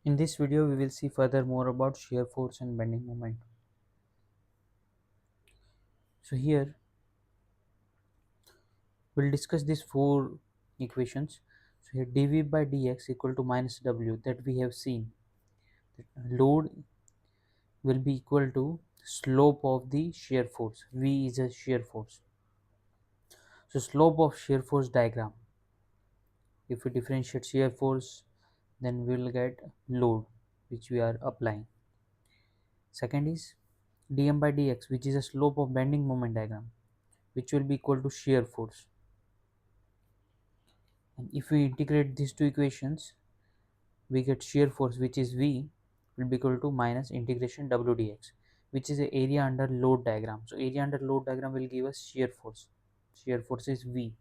In this video, we will see further more about shear force and bending moment. So here, we'll discuss these four equations. So here dv by dx equal to minus w, that we have seen. Load will be equal to slope of the shear force. V is a shear force. So slope of shear force diagram. If we differentiate shear force, then we will get load which we are applying. Second is dm by dx, which is a slope of bending moment diagram, which will be equal to shear force. And if we integrate these two equations, we get shear force, which is V, will be equal to minus integration W dx, which is the area under load diagram. So area under load diagram will give us shear force. Shear force is V.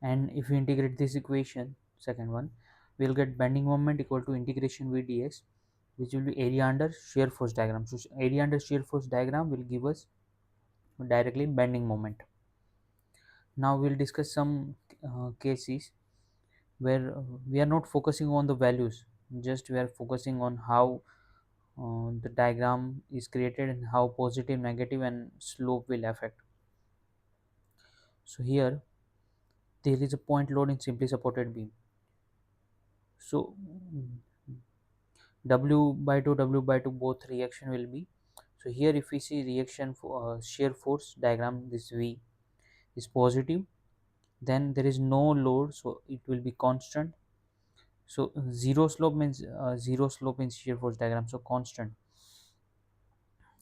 And if we integrate this equation, second one, we'll get bending moment equal to integration V dx, which will be area under shear force diagram. So area under shear force diagram will give us directly bending moment. Now we'll discuss some cases where we are not focusing on the values, just we are focusing on how the diagram is created and how positive, negative and slope will affect. So here there is a point load in simply supported beam. So W by 2 both reaction will be, so here if we see reaction for shear force diagram, this V is positive, then there is no load, so it will be constant. So zero slope means zero slope in shear force diagram, so constant.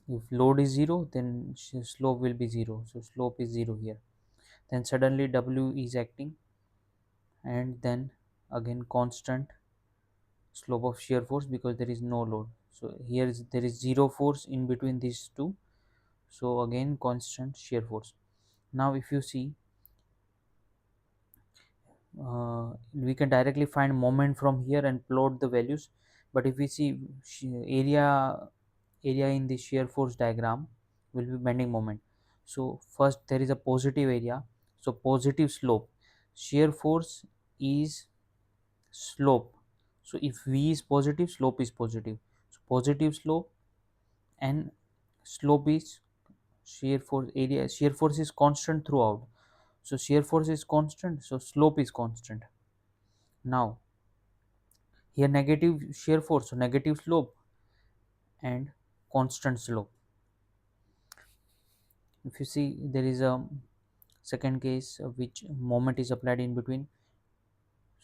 If load is 0, then slope will be 0, so slope is 0 here. Then suddenly W is acting, and then again constant slope of shear force because there is no load. So here there is 0 force in between these two, so again constant shear force. Now if you see, we can directly find moment from here and plot the values, but if we see area in the shear force diagram will be bending moment. So first there is a positive area, so positive slope. Shear force is slope, so if V is positive, slope is positive, so positive slope, and slope is shear force area. Shear force is constant throughout, so shear force is constant, so slope is constant. Now here negative shear force, so negative slope and constant slope. If you see, there is a second case which moment is applied in between.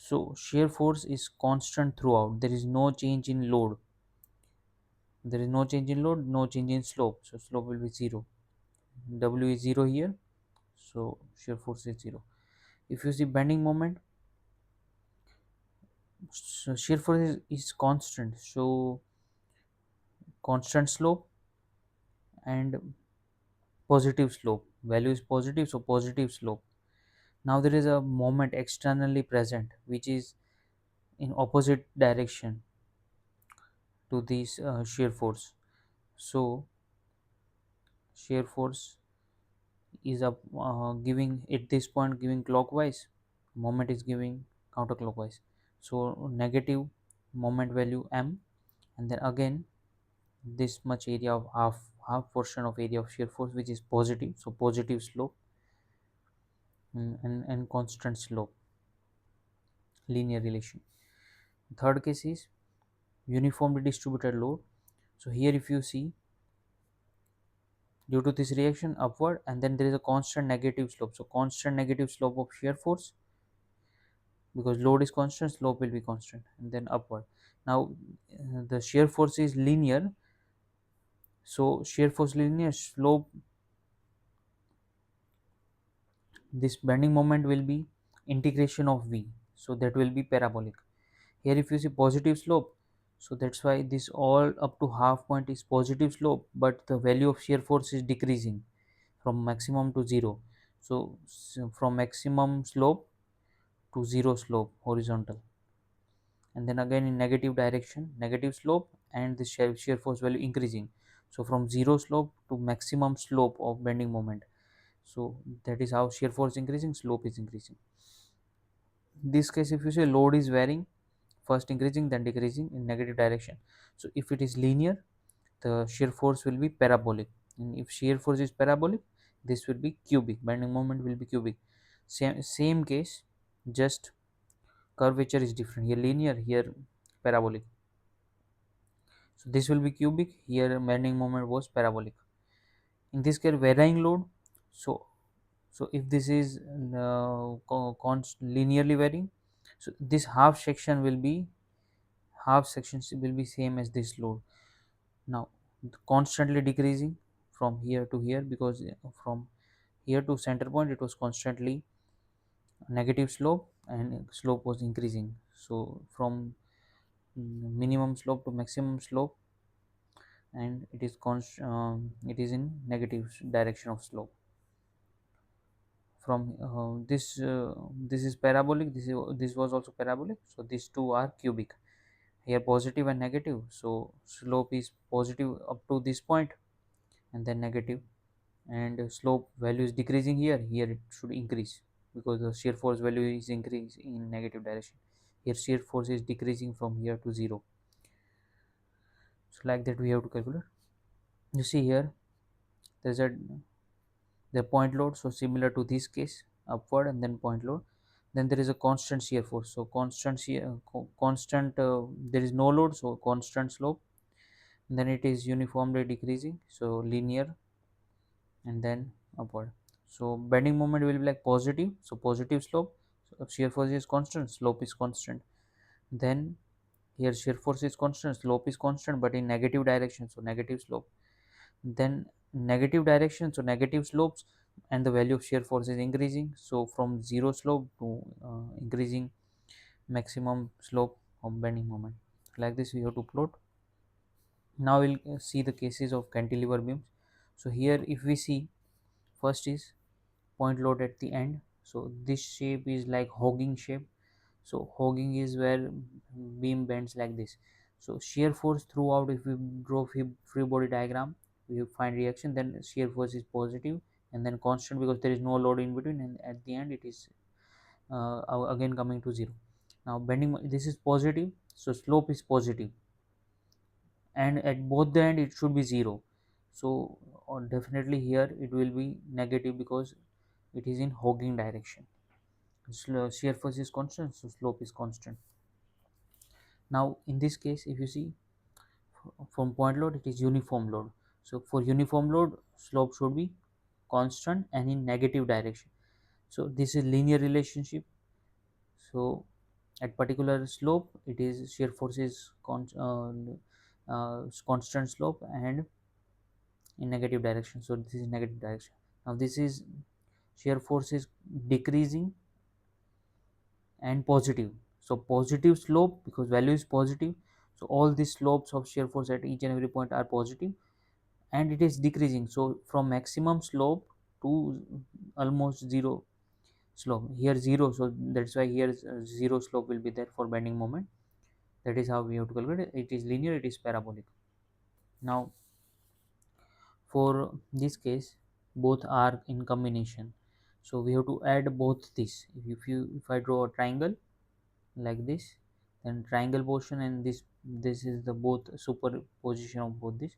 So shear force is constant throughout, there is no change in load, there is no change in load, no change in slope, so slope will be 0. W is 0 here, so shear force is 0. If you see bending moment, so shear force is constant, so constant slope and positive slope, value is positive, so positive slope. Now there is a moment externally present which is in opposite direction to this shear force. So shear force is up giving at this point giving clockwise, moment is giving counterclockwise, so negative moment value m, and then again this much area of half portion of area of shear force which is positive, so positive slope, and constant slope, linear relation. Third case is uniformly distributed load. So here if you see, due to this reaction upward, and then there is a constant negative slope, so constant negative slope of shear force, because load is constant, slope will be constant, and then upward. Now the shear force is linear, so shear force linear, slope, this bending moment will be integration of V, so that will be parabolic. Here if you see positive slope, so that's why this all up to half point is positive slope, but the value of shear force is decreasing from maximum to 0. So from maximum slope to 0 slope horizontal, and then again in negative direction, negative slope, and the shear force value increasing, so from 0 slope to maximum slope of bending moment. So that is how shear force increasing, slope is increasing. In this case if you say load is varying first increasing then decreasing in negative direction. So if it is linear, the shear force will be parabolic, and if shear force is parabolic, this will be cubic, bending moment will be cubic. Same case, just curvature is different, here linear, here parabolic. So this will be cubic, here bending moment was parabolic. In this case varying load, so if this is linearly varying, so this half sections will be same as this load. Now constantly decreasing from here to here, because from here to center point it was constantly negative slope and slope was increasing. So from minimum slope to maximum slope, and it is in negative direction of slope. From this is parabolic, this was also parabolic, so these two are cubic, here positive and negative, so slope is positive up to this point and then negative, and slope value is decreasing here, here it should increase because the shear force value is increase in negative direction, here shear force is decreasing from here to 0. So like that we have to calculate. You see here there's a the point load, so similar to this case, upward and then point load, then there is a constant shear force, so constant there is no load, so constant slope, then it is uniformly decreasing, so linear and then upward. So bending moment will be like positive, so positive slope, so shear force is constant, slope is constant. Then here shear force is constant, slope is constant, but in negative direction, so negative slope. Then negative direction, so negative slopes, and the value of shear force is increasing, so from zero slope to increasing maximum slope of bending moment. Like this we have to plot. Now we'll see the cases of cantilever beams. So here if we see, first is point load at the end, so this shape is like hogging shape. So hogging is where beam bends like this. So shear force throughout, if we draw free body diagram, we find reaction, then shear force is positive and then constant because there is no load in between, and at the end it is again coming to 0. Now bending, this is positive, so slope is positive, and at both the end it should be 0. So definitely here it will be negative because it is in hogging direction. Shear force is constant, so slope is constant. Now in this case if you see, from point load it is uniform load, so for uniform load slope should be constant and in negative direction. So this is linear relationship, so at particular slope it is shear force is constant slope and in negative direction, so this is negative direction. Now this is shear force is decreasing and positive, so positive slope because value is positive, so all these slopes of shear force at each and every point are positive, and it is decreasing, so from maximum slope to almost 0 slope, here 0, so that's why here 0 slope will be there for bending moment. That is how we have to calculate it. It is linear, it is parabolic. Now for this case both are in combination, so we have to add both this. If I draw a triangle like this, then triangle portion and this is the both superposition of both this,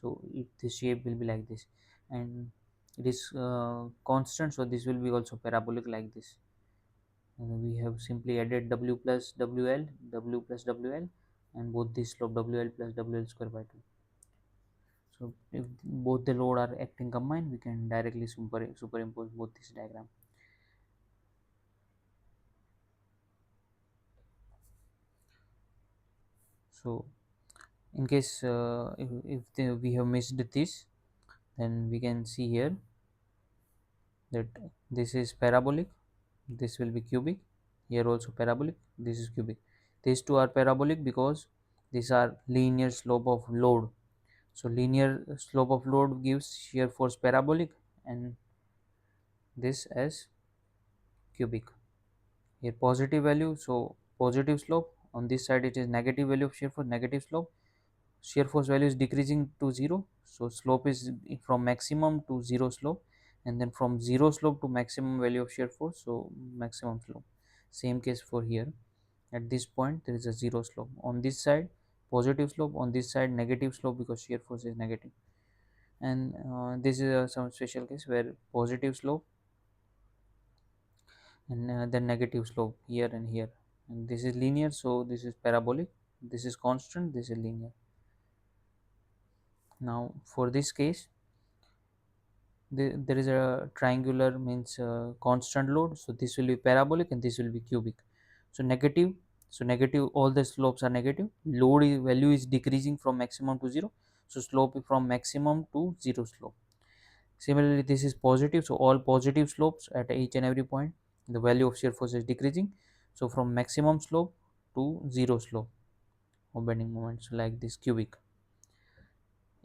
so the shape will be like this, and it is constant, so this will be also parabolic like this. And we have simply added w plus wl, w plus wl, and both this slope wl plus wl square by 2. So if both the load are acting combined, we can directly superimpose both this diagram. So in case we have missed this, then we can see here that this is parabolic, this will be cubic, here also parabolic, this is cubic. These two are parabolic because these are linear slope of load, so linear slope of load gives shear force parabolic and this as cubic. Here positive value, so positive slope, on this side it is negative value of shear force, negative slope, shear force value is decreasing to 0, so slope is from maximum to 0 slope, and then from 0 slope to maximum value of shear force, so maximum slope. Same case for here, At this point there is a zero slope. On this side positive slope, on this side negative slope because shear force is negative. And this is some special case where positive slope and then negative slope here and here, and this is linear, so this is parabolic, this is constant, this is linear. Now for this case there is a triangular means constant load, so this will be parabolic and this will be cubic. So negative, so negative, all the slopes are negative, load value is decreasing from maximum to zero, so slope from maximum to zero slope. Similarly this is positive, so all positive slopes at each and every point the value of shear force is decreasing, so from maximum slope to zero slope of bending moments like this cubic.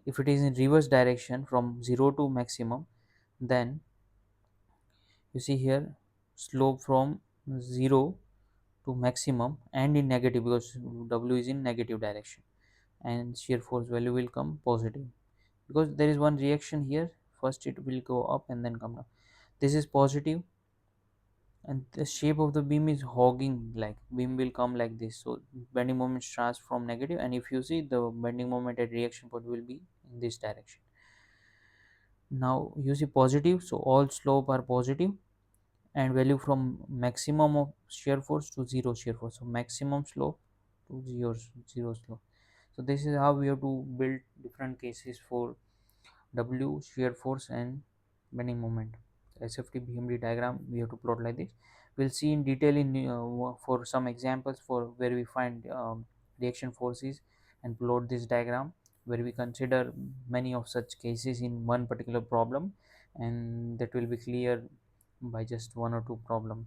If it is in reverse direction from 0 to maximum, then you see here slope from 0 to maximum and in negative because w is in negative direction, and shear force value will come positive because there is one reaction here. First it will go up and then come down. This is positive and the shape of the beam is hogging, like beam will come like this, so bending moment starts from negative, and if you see the bending moment at reaction point will be in this direction. Now you see positive, so all slope are positive and value from maximum of shear force to zero shear force, so maximum slope to zero slope. So this is how we have to build different cases for W shear force and bending moment. SFT BMD diagram we have to plot like this. We'll see in detail in for some examples for where we find reaction forces and plot this diagram, where we consider many of such cases in one particular problem, and that will be clear by just one or two problem.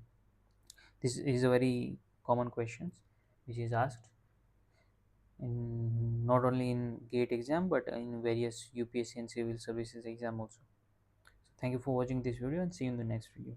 This is a very common questions which is asked in not only in GATE exam but in various UPSC and civil services exam also. So thank you for watching this video and see you in the next video.